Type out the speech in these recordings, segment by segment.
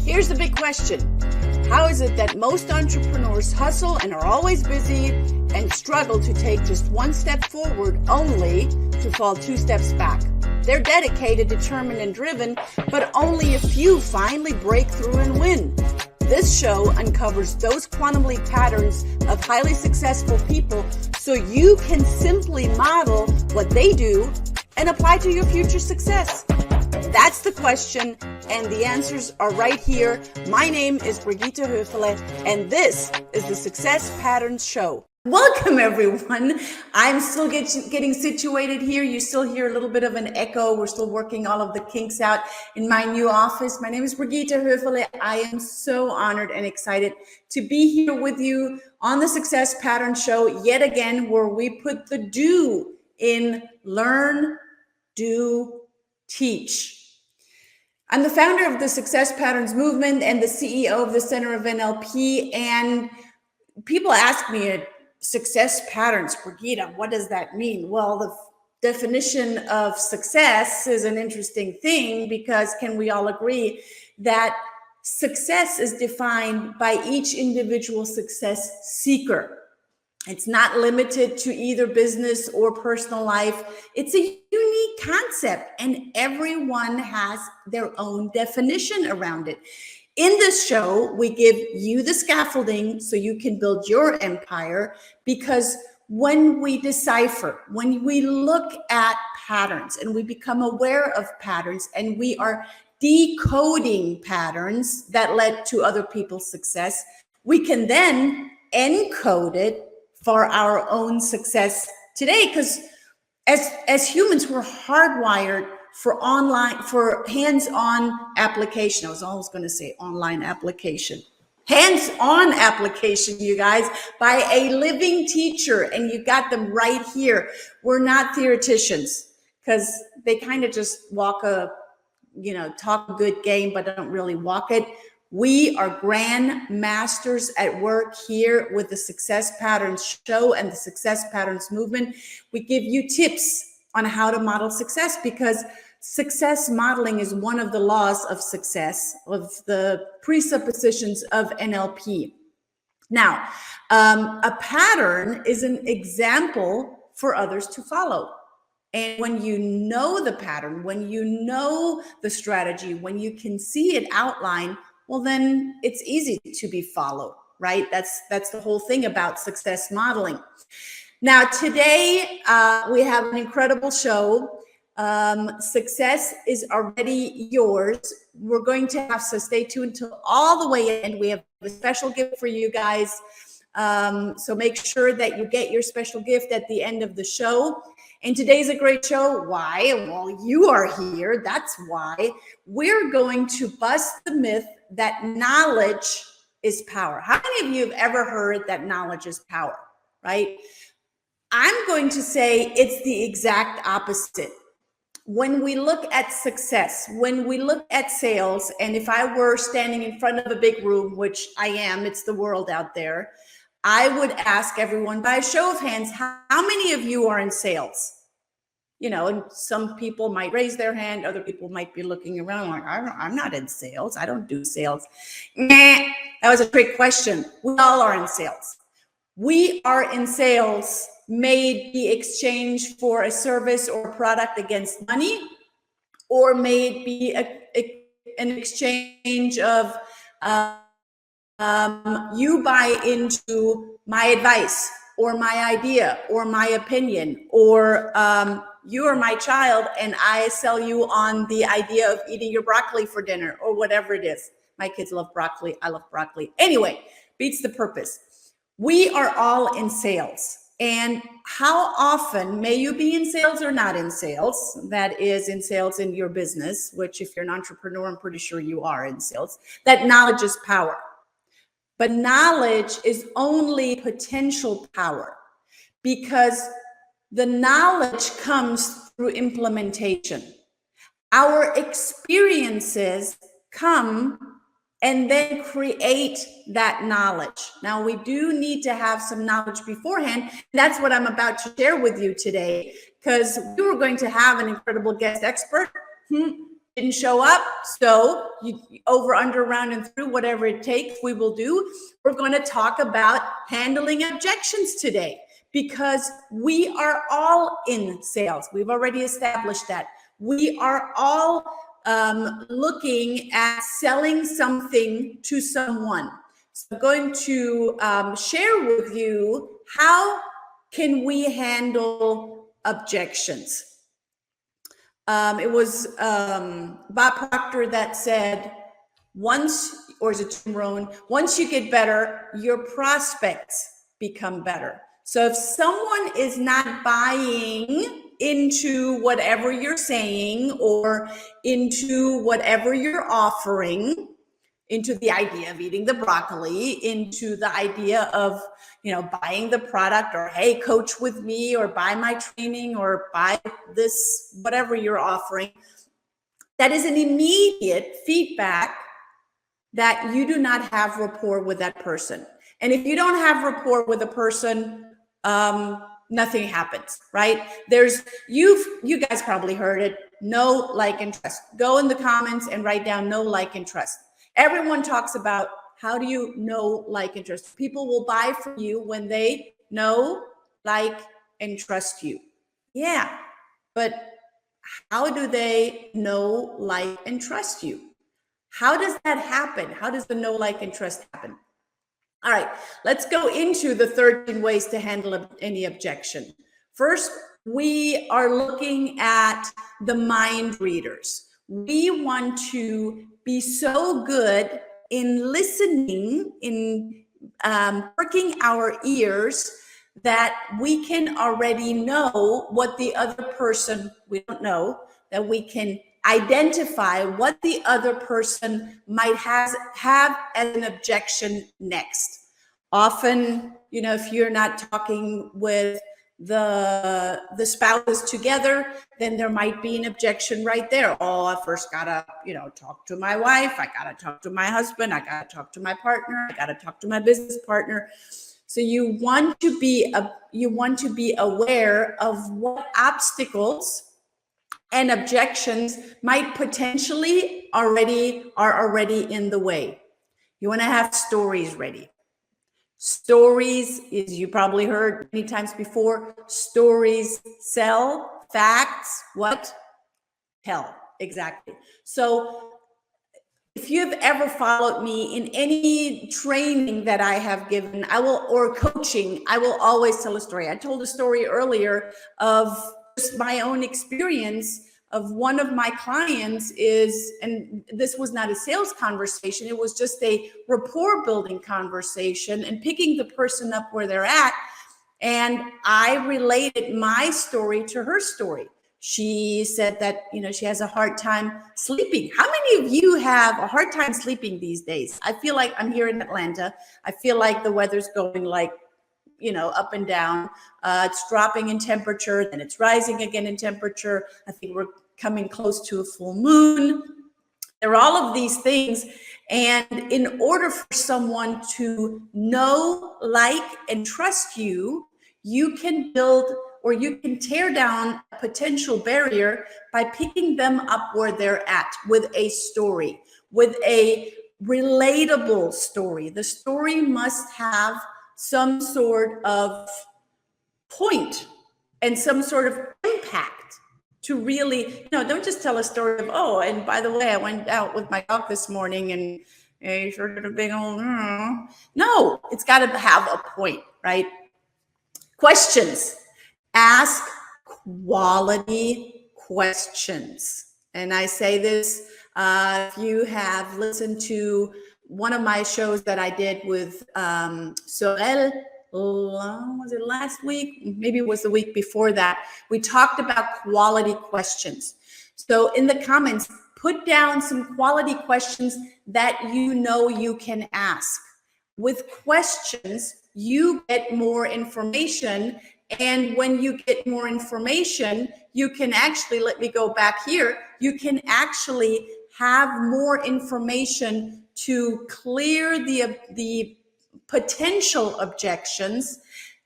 Here's the big question. How is it that most entrepreneurs hustle and are always busy and struggle to take just one step forward only to fall 2 steps back? They're dedicated, determined, and driven, but only a few finally break through and win. This show uncovers those quantum leap patterns of highly successful people so you can simply model what they do and apply to your future success. That's the question, and the answers are right here. My name is Brigitta Hoeferle, and this is the Success Patterns Show. Welcome, everyone. I'm still getting situated here. You still hear a little bit of an echo. We're still working all of the kinks out in my new office. My name is Brigitta Hoeferle. I am so honored and excited to be here with you on the Success Patterns Show yet again, where we put the do in learn, do, teach. I'm the founder of the Success Patterns Movement and the CEO of the Center of NLP. And people ask me, success patterns, Brigitta, what does that mean? Well, the definition of success is an interesting thing because can we all agree that success is defined by each individual success seeker? It's not limited to either business or personal life. It's a unique concept, and everyone has their own definition around it. In this show, we give you the scaffolding so you can build your empire, because when we decipher, when we look at patterns and we become aware of patterns and we are decoding patterns that led to other people's success, we can then encode it for our own success today. Because as humans, we're hardwired for hands-on application. I was always going to say online application. Hands-on application, you guys, by a living teacher, and you got them right here. We're not theoreticians, because they kind of just talk a good game, but don't really walk it. We are grand masters at work here with the Success Patterns Show and the Success Patterns Movement. We give you tips on how to model success, because success modeling is one of the laws of success, of the presuppositions of NLP. Now, a pattern is an example for others to follow. And when you know the pattern, when you know the strategy, when you can see it outlined, well, then it's easy to be followed, right? That's the whole thing about success modeling. Now, today we have an incredible show. Success is already yours. We're going to have, so stay tuned until all the way in. We have a special gift for you guys. So make sure that you get your special gift at the end of the show. And today's a great show. Why? Well, you are here. That's why. We're going to bust the myth that knowledge is power. How many of you have ever heard that knowledge is power, right? I'm going to say it's the exact opposite. When we look at success, when we look at sales, and if I were standing in front of a big room, which I am, it's the world out there, I would ask everyone by a show of hands, how many of you are in sales? You know, and some people might raise their hand. Other people might be looking around like, I'm not in sales. I don't do sales. That was a trick question. We all are in sales. We are in sales, may be exchange for a service or a product against money, or may be an exchange of you buy into my advice or my idea or my opinion, or you are my child and I sell you on the idea of eating your broccoli for dinner, or whatever it is. My kids love broccoli. I love broccoli. Anyway, beats the purpose. We are all in sales. And how often may you be in sales or not in sales? That is, in sales in your business, which if you're an entrepreneur, I'm pretty sure you are in sales. That knowledge is power. But knowledge is only potential power, because the knowledge comes through implementation. Our experiences come and then create that knowledge. Now, we do need to have some knowledge beforehand. That's what I'm about to share with you today, because we were going to have an incredible guest expert didn't show up, so you over, under, around, and through, whatever it takes, we will do. We're going to talk about handling objections today, because we are all in sales. We've already established that. We are all looking at selling something to someone. So I'm going to share with you how can we handle objections. It was Bob Proctor that said, once, or is it Jim Rohn, once you get better, your prospects become better. So if someone is not buying into whatever you're saying or into whatever you're offering, into the idea of eating the broccoli, into the idea of, buying the product, or, hey, coach with me, or buy my training, or buy this, whatever you're offering, that is an immediate feedback that you do not have rapport with that person. And if you don't have rapport with a person, nothing happens, right? You guys probably heard it, know, like, and trust. Go in the comments and write down know, like, and trust. Everyone talks about, how do you know, like, and trust? People will buy from you when they know, like, and trust you. Yeah, but how do they know, like, and trust you? How does that happen? How does the know, like, and trust happen? All right, let's go into the 13 ways to handle any objection. First, we are looking at the mind readers. We want to be so good in listening, in working our ears, that we can already know what the other person, we don't know, that we can identify what the other person might have as an objection next. Often, if you're not talking with the spouses together, then there might be an objection right there. Oh, I first gotta, talk to my wife. I gotta talk to my husband. I gotta talk to my partner. I gotta talk to my business partner. So you want to be aware of what obstacles and objections might potentially are already in the way. You want to have stories ready. Stories, as you probably heard many times before, stories sell, facts, what? Tell. Exactly. So if you've ever followed me in any training that I have given, or coaching, I will always tell a story. I told a story earlier of just my own experience of one of my clients and this was not a sales conversation, it was just a rapport building conversation and picking the person up where they're at. And I related my story to her story. She said that, she has a hard time sleeping. How many of you have a hard time sleeping these days? I feel like I'm here in Atlanta. I feel like the weather's going up and down. It's dropping in temperature, then it's rising again in temperature. I think we're coming close to a full moon. There are all of these things. And in order for someone to know, like, and trust you, you can build, or you can tear down a potential barrier by picking them up where they're at with a story, with a relatable story. The story must have some sort of point and some sort of impact to really, don't just tell a story of, oh, and by the way, I went out with my dog this morning and he sure did a big old, no, it's got to have a point, right? Questions. Ask quality questions. And I say this, if you have listened to one of my shows that I did with Sorel, was it last week? Maybe it was the week before that. We talked about quality questions. So in the comments, put down some quality questions that you can ask. With questions, you get more information. And when you get more information, you can actually, let me go back here, you can actually have more information to clear the potential objections.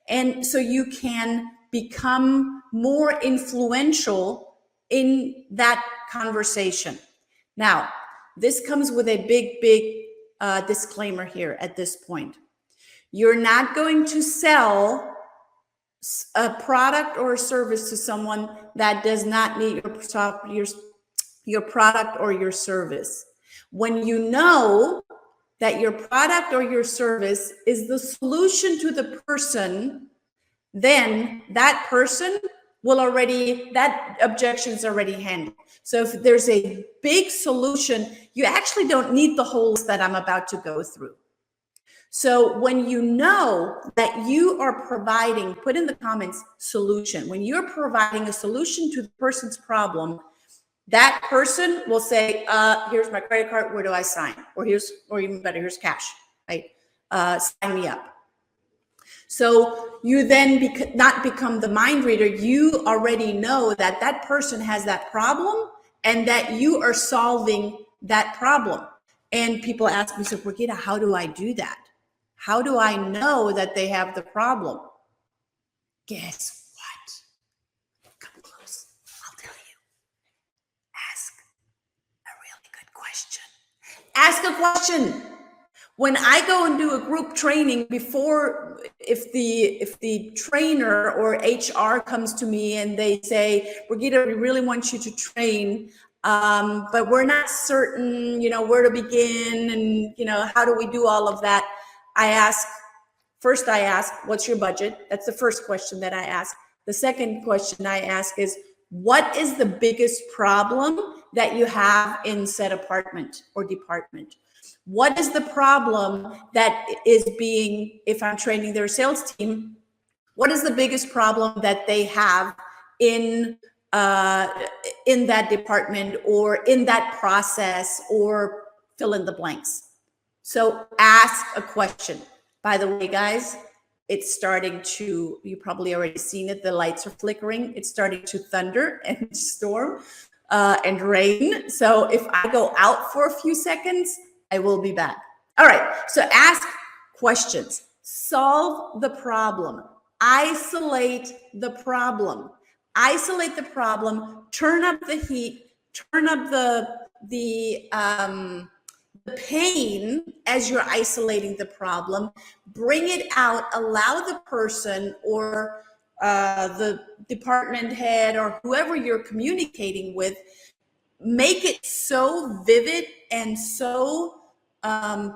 And so you can become more influential in that conversation. Now, this comes with a big disclaimer here at this point. You're not going to sell a product or a service to someone that does not need your product or your service. When you know that your product or your service is the solution to the person, then that person will that objection is already handled. So if there's a big solution, you actually don't need the whole list that I'm about to go through. So when you know that you are providing, put in the comments, solution. When you're providing a solution to the person's problem, that person will say, here's my credit card, where do I sign? Or even better, here's cash, right? Sign me up. So you then not become the mind reader. You already know that that person has that problem and that you are solving that problem. And people ask me, so Brigitta, how do I do that? How do I know that they have the problem? Guess what? Come close. I'll tell you. Ask a really good question. Ask a question. When I go and do a group training, before, if the trainer or HR comes to me and they say, Brigitta, we really want you to train, but we're not certain, where to begin and, how do we do all of that? First I ask, what's your budget? That's the first question that I ask. The second question I ask is, what is the biggest problem that you have in said apartment or department? What is the problem that is if I'm training their sales team, what is the biggest problem that they have in that department or in that process, or fill in the blanks? So ask a question. By the way, guys, it's starting to, you probably already seen it, the lights are flickering. It's starting to thunder and storm and rain. So if I go out for a few seconds, I will be back. All right, so ask questions. Solve the problem. Isolate the problem. Isolate the problem. Turn up the heat. Turn up the pain as you're isolating the problem. Bring it out. Allow the person or the department head or whoever you're communicating with, make it so vivid and so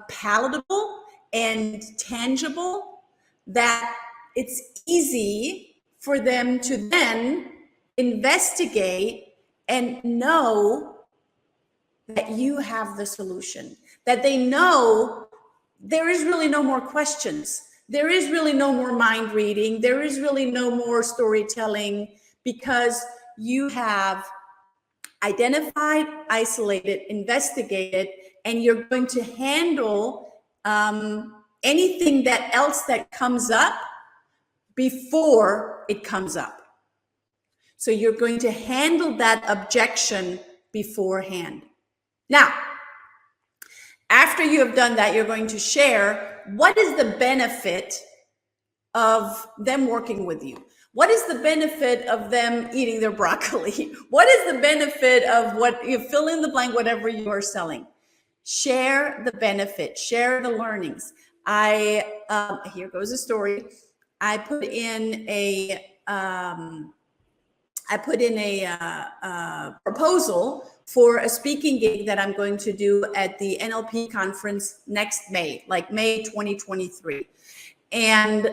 palatable and tangible that it's easy for them to then investigate and know that you have the solution, that they know there is really no more questions. There is really no more mind reading. There is really no more storytelling, because you have identified, isolated, investigated, and you're going to handle anything else that comes up before it comes up. So you're going to handle that objection beforehand. Now, after you have done that, you're going to share what is the benefit of them working with you. What is the benefit of them eating their broccoli? What is the benefit of what you fill in the blank, whatever you are selling? Share the benefit, share the learnings. Here goes a story. I put in a proposal for a speaking gig that I'm going to do at the NLP conference next May, like May 2023. And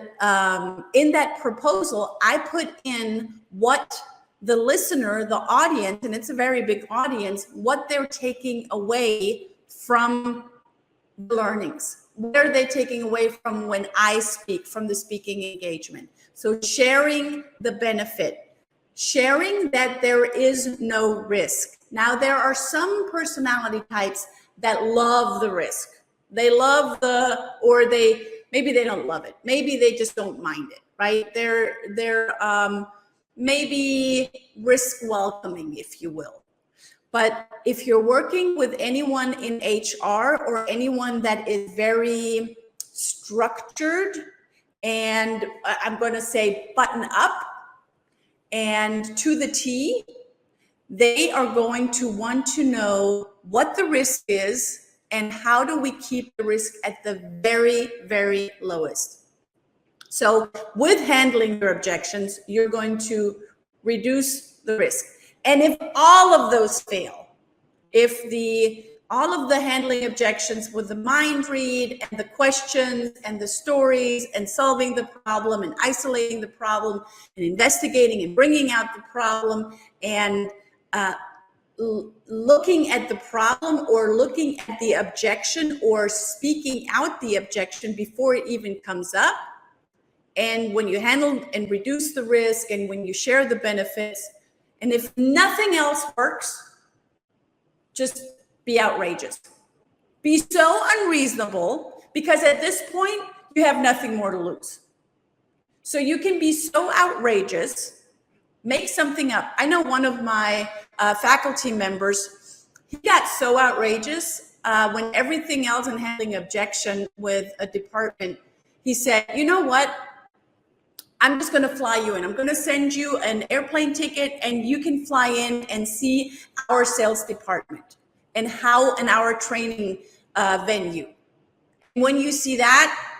in that proposal, I put in what the listener, the audience, and it's a very big audience, what they're taking away from the learnings. What are they taking away from when I speak, from the speaking engagement? So sharing the benefit, sharing that there is no risk. Now, there are some personality types that love the risk. They love maybe they don't love it. Maybe they just don't mind it, right? They're maybe risk welcoming, if you will. But if you're working with anyone in HR or anyone that is very structured and I'm going to say button up and to the T, they are going to want to know what the risk is and how do we keep the risk at the very, very lowest. So with handling your objections, you're going to reduce the risk. And if all of those fail, if all of the handling objections with the mind read and the questions and the stories and solving the problem and isolating the problem and investigating and bringing out the problem and looking at the problem or looking at the objection or speaking out the objection before it even comes up, and when you handle and reduce the risk and when you share the benefits, and if nothing else works, just be outrageous. Be so unreasonable, because at this point, you have nothing more to lose. So you can be so outrageous, make something up. I know one of my faculty members, he got so outrageous when everything else in handling objection with a department, he said, you know what? I'm just going to fly you in. I'm going to send you an airplane ticket and you can fly in and see our sales department and our training venue. When you see that,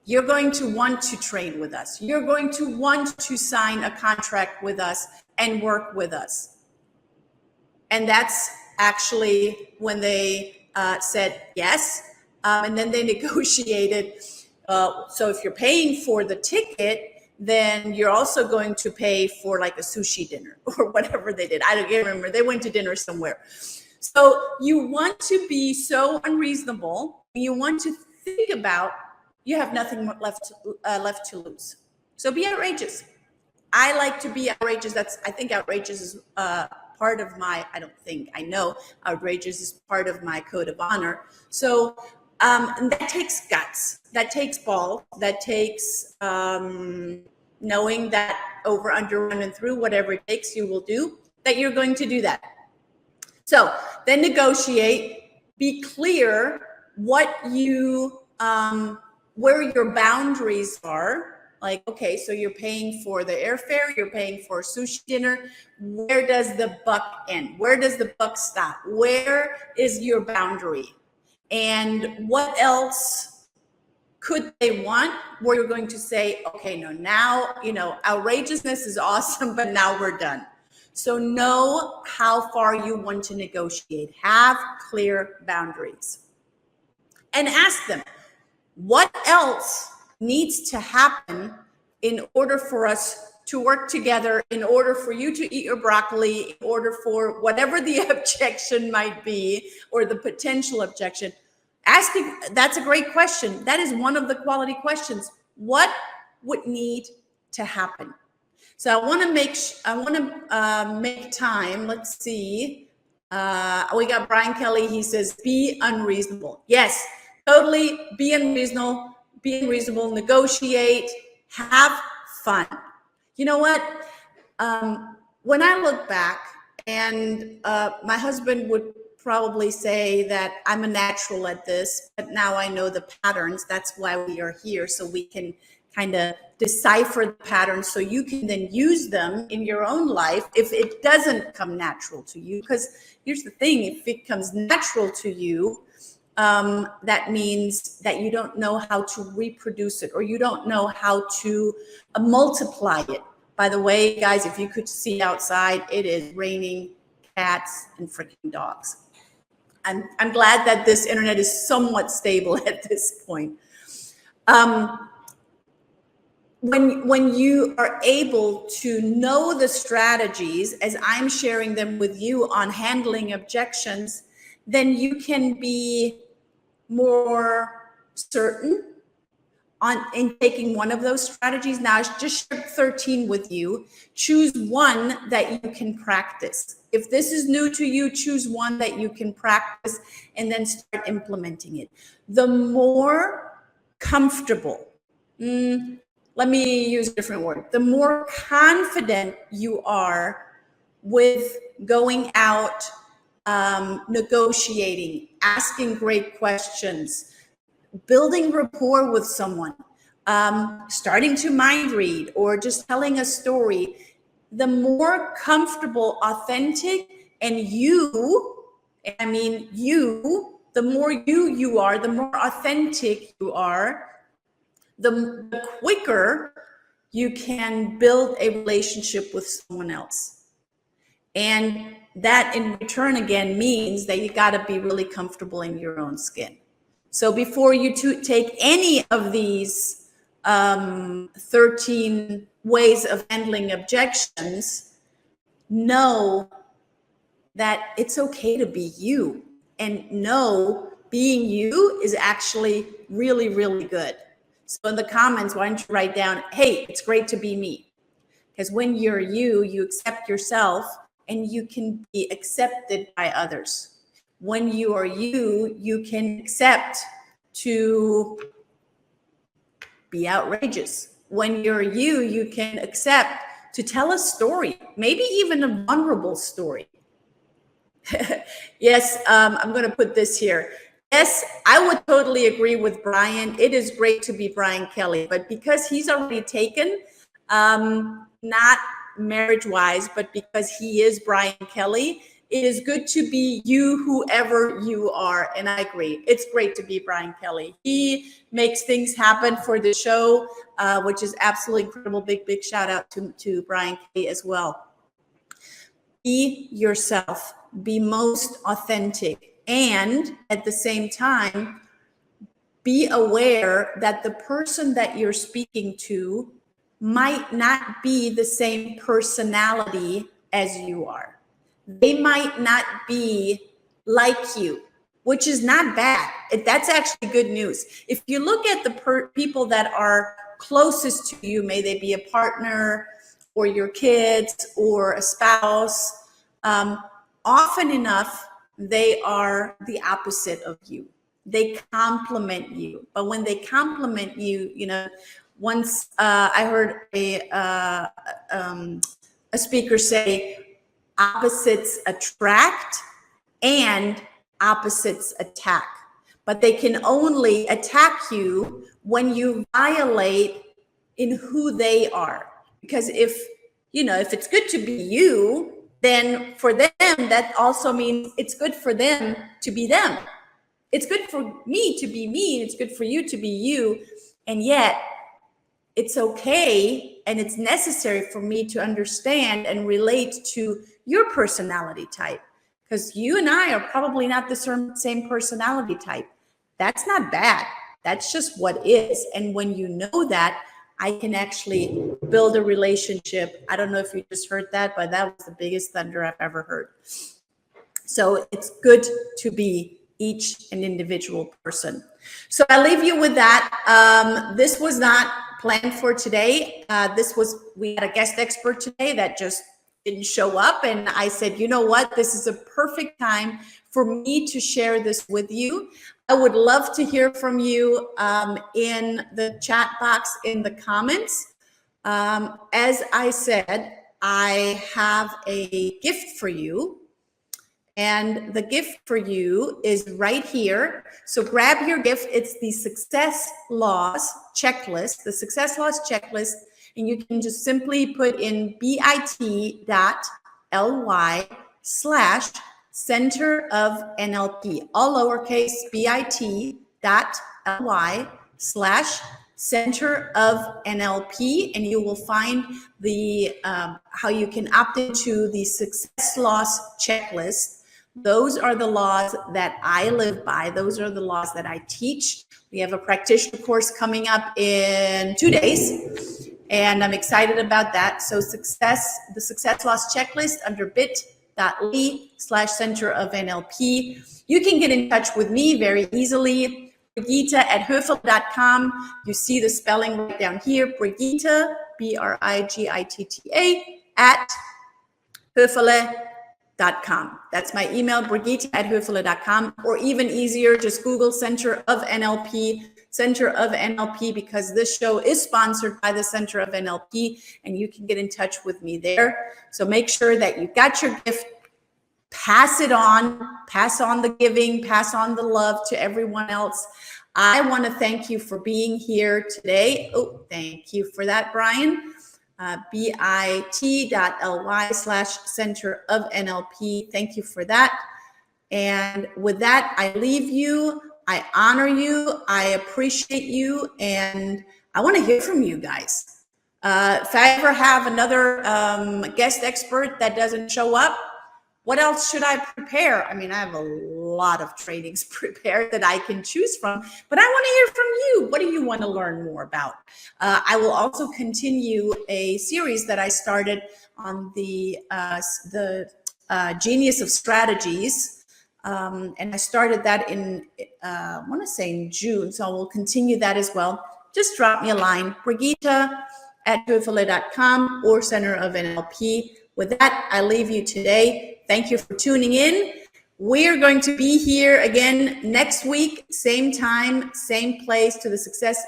you're going to want to train with us. You're going to want to sign a contract with us and work with us. And that's actually when they said yes. And then they negotiated. So if you're paying for the ticket, then you're also going to pay for like a sushi dinner or whatever they did. I don't remember. They went to dinner somewhere. So you want to be so unreasonable. You want to think about you have nothing left to lose. So be outrageous. I like to be outrageous. I think outrageous is part of my, I know outrageous is part of my code of honor. So and that takes guts, that takes balls, that takes knowing that over, under, run, and through, whatever it takes, you will do, that you're going to do that. So then negotiate, be clear what you, where your boundaries are. Like, okay, so you're paying for the airfare, you're paying for sushi dinner. Where does the buck end? Where does the buck stop? Where is your boundary? And what else could they want where you're going to say, okay, no, now, outrageousness is awesome, but now we're done. So know how far you want to negotiate. Have clear boundaries. And ask them, what else needs to happen in order for us to work together, in order for you to eat your broccoli, in order for whatever the objection might be or the potential objection. Asking, that's a great question. That is one of the quality questions. What would need to happen? So I want to make time. Let's see. We got Brian Kelly. He says, be unreasonable. Yes, totally. Be unreasonable. Be unreasonable. Negotiate. Have fun. You know what? When I look back, and my husband would probably say that I'm a natural at this, but now I know the patterns. That's why we are here, so we can kind of decipher the patterns so you can then use them in your own life if it doesn't come natural to you. Because here's the thing, if it comes natural to you, that means that you don't know how to reproduce it, or you don't know how to multiply it. By the way, guys, if you could see outside, it is raining cats and freaking dogs. I'm glad that this internet is somewhat stable at this point. When you are able to know the strategies, as I'm sharing them with you on handling objections, then you can be more certain in taking one of those strategies. Now, I just shared 13 with you. Choose one that you can practice. If this is new to you, choose one that you can practice and then start implementing it. The more comfortable, let me use a different word. The more confident you are with going out, negotiating, asking great questions, building rapport with someone, starting to mind read, or just telling a story. the more comfortable, authentic, and you, I mean you, the more you are, the more authentic you are, the quicker you can build a relationship with someone else. And that in return, again, means that you got to be really comfortable in your own skin. So before you take any of these 13 ways of handling objections, know that it's okay to be you, and know being you is actually really, really good. So in the comments, why don't you write down, hey, it's great to be me. Because when you're you, you accept yourself and you can be accepted by others. When you are you, you can accept to be outrageous. When you're you, you can accept to tell a story, maybe even a vulnerable story. Yes, I'm going to put this here. Yes, I would totally agree with Brian. It is great to be Brian Kelly, but because he's already taken, not marriage-wise, but because he is Brian Kelly, it is good to be you, whoever you are. And I agree. It's great to be Brian Kelly. He makes things happen for the show, which is absolutely incredible. Big shout out to Brian Kelly as well. Be yourself. Be most authentic. And at the same time, be aware that the person that you're speaking to might not be the same personality as you are. They might not be like you, which is not bad. That's actually good news. If you look at the people that are closest to you, may they be a partner or your kids or a spouse, often enough, they are the opposite of you. They compliment you. But when they compliment you, you know, once I heard a speaker say, opposites attract and opposites attack. But they can only attack you when you violate in who they are. Because if it's good to be you, then for them, that also means it's good for them to be them. It's good for me to be me, and it's good for you to be you. And yet, it's okay and it's necessary for me to understand and relate to your personality type. Because you and I are probably not the same personality type. That's not bad. That's just what is. And when you know that, I can actually build a relationship. I don't know if you just heard that, but that was the biggest thunder I've ever heard. So it's good to be each an individual person. So I leave you with that. This was not planned for today. We had a guest expert today that just didn't show up. And I said, you know what? This is a perfect time for me to share this with you. I would love to hear from you in the chat box in the comments. As I said, I have a gift for you. And the gift for you is right here. So grab your gift. It's the Success Laws Checklist, the Success Laws Checklist. And you can just simply put in bit.ly/center of NLP, all lowercase, bit.ly/center of NLP, and you will find the how you can opt into the Success Laws Checklist. Those are the laws that I live by. Those are the laws that I teach. We have a practitioner course coming up in 2 days, and I'm excited about that. So the Success Laws Checklist under bit.ly/center of NLP. You can get in touch with me very easily. Brigitta@Hoeferle.com. You see the spelling right down here. Brigitta, Brigitta @Hoeferle.com. That's my email, Brigitta@Hoeferle.com, or even easier, just Google Center of NLP, because this show is sponsored by the Center of NLP, and you can get in touch with me there. So make sure that you got your gift, pass it on, pass on the giving, pass on the love to everyone else. I want to thank you for being here today. Oh, thank you for that, Brian. bit.ly/center of NLP. Thank you for that. And with that, I leave you. I honor you. I appreciate you. And I want to hear from you guys. If I ever have another guest expert that doesn't show up, what else should I prepare? I mean, I have a lot of trainings prepared that I can choose from, but I want to hear from you. What do you want to learn more about? I will also continue a series that I started on the Genius of Strategies. And I started that in, I want to say in June, so I will continue that as well. Just drop me a line, Brigitta@Hoeferle.com or Center of NLP. With that, I leave you today. Thank you for tuning in. We're going to be here again next week, same time, same place for the Success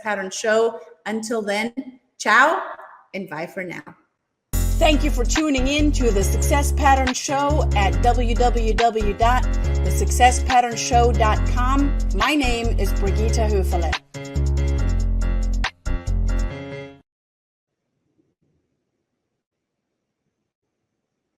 Pattern Show. Until then, ciao and bye for now. Thank you for tuning in to the Success Pattern Show at www.thesuccesspatternshow.com. My name is Brigitta Hoeferle.